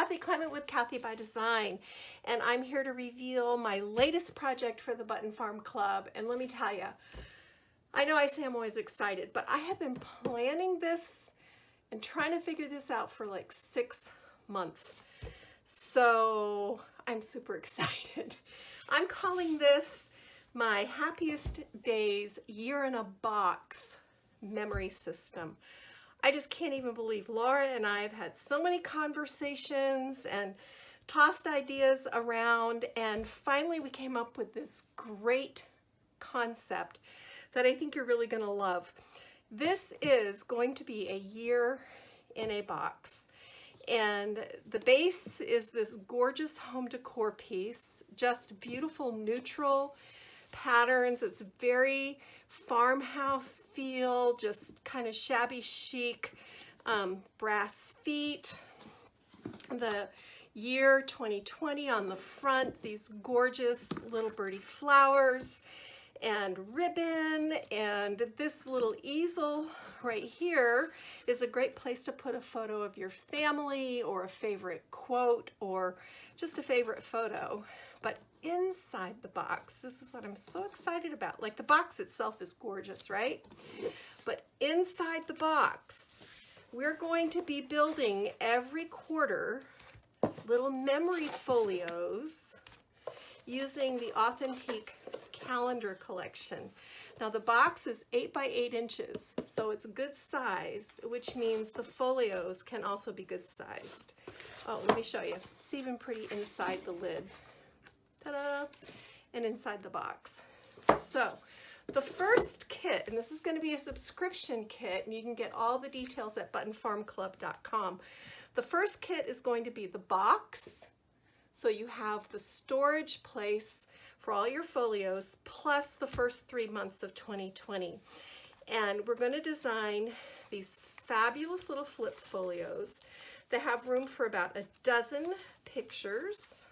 Kathy Clement with Kathy by Design, and I'm here to reveal my latest project for the Button Farm Club. And let me tell you, I know I say I'm always excited, but I have been planning this and trying to figure this out for like 6 months. So I'm super excited. I'm calling this my Happiest Days Year in a Box memory system. I just can't even believe Laura and I have had so many conversations and tossed ideas around, and finally we came up with this great concept that I think you're really going to love. This is going to be a year in a box, and the base is this gorgeous home decor piece, just beautiful neutral patterns. It's very farmhouse feel, just kind of shabby chic, brass feet. The year 2020 on the front, these gorgeous little birdie flowers and ribbon, and this little easel right here is a great place to put a photo of your family or a favorite quote or just a favorite photo. But inside the box, this is what I'm so excited about. Like, the box itself is gorgeous, right? But inside the box, we're going to be building every quarter little memory folios using the Authentique calendar collection. Now the box is 8 by 8 inches, so it's good sized, which means the folios can also be good sized. Oh, let me show you. It's even pretty inside the lid. Ta-da! And inside the box. So the first kit, and this is going to be a subscription kit, and you can get all the details at buttonfarmclub.com. The first kit is going to be the box, so you have the storage place for all your folios, plus the first 3 months of 2020. And we're going to design these fabulous little flip folios that have room for about a dozen pictures.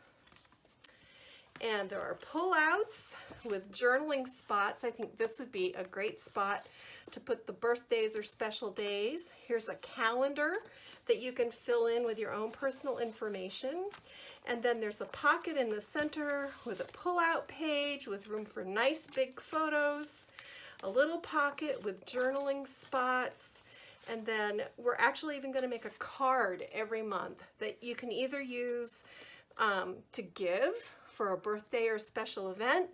And there are pullouts with journaling spots. I think this would be a great spot to put the birthdays or special days. Here's a calendar that you can fill in with your own personal information. And then there's a pocket in the center with a pull-out page with room for nice big photos, a little pocket with journaling spots, and then we're actually even going to make a card every month that you can either use to give for a birthday or special event.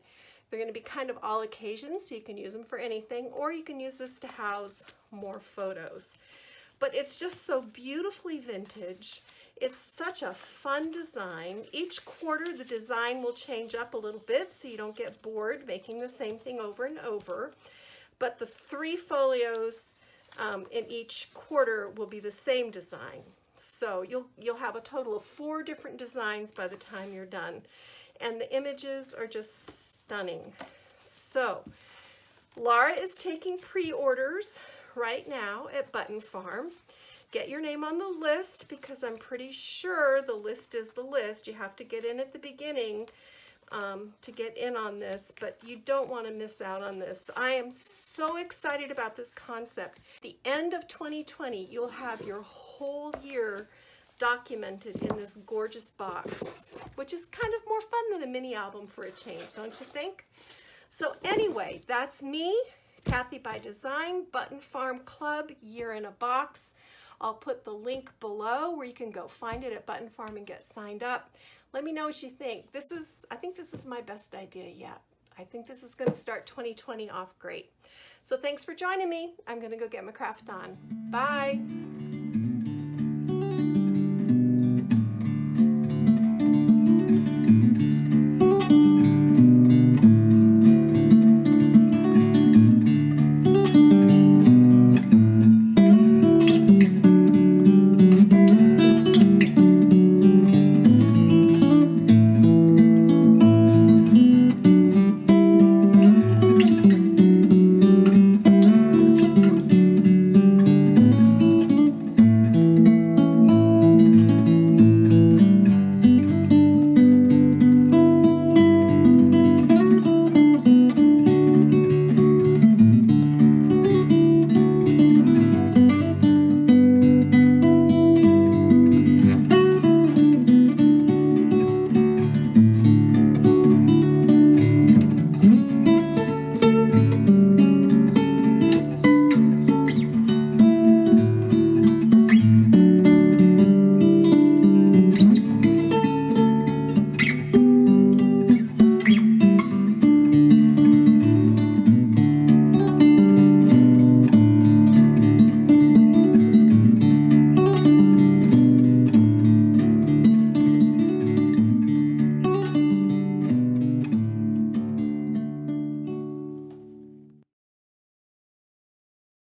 They're going to be kind of all occasions, so you can use them for anything, or you can use this to house more photos. But it's just so beautifully vintage. It's such a fun design. Each quarter the design will change up a little bit so you don't get bored making the same thing over and over. But the 3 folios in each quarter will be the same design. So you'll have a total of 4 different designs by the time you're done. And the images are just stunning. So Laura is taking pre-orders right now at Button Farm. Get your name on the list, because I'm pretty sure the list is the list. You have to get in at the beginning to get in on this, but you don't want to miss out on this. I am so excited about this concept. At the end of 2020, you'll have your whole year documented in this gorgeous box, which is kind of more fun than a mini album for a change, don't you think? So anyway, that's me, Kathy by Design, Button Farm Club, Year in a Box. I'll put the link below where you can go find it at Button Farm and get signed up. Let me know what you think. I think this is my best idea yet. I think this is going to start 2020 off great. So thanks for joining me. I'm going to go get my craft on. Bye.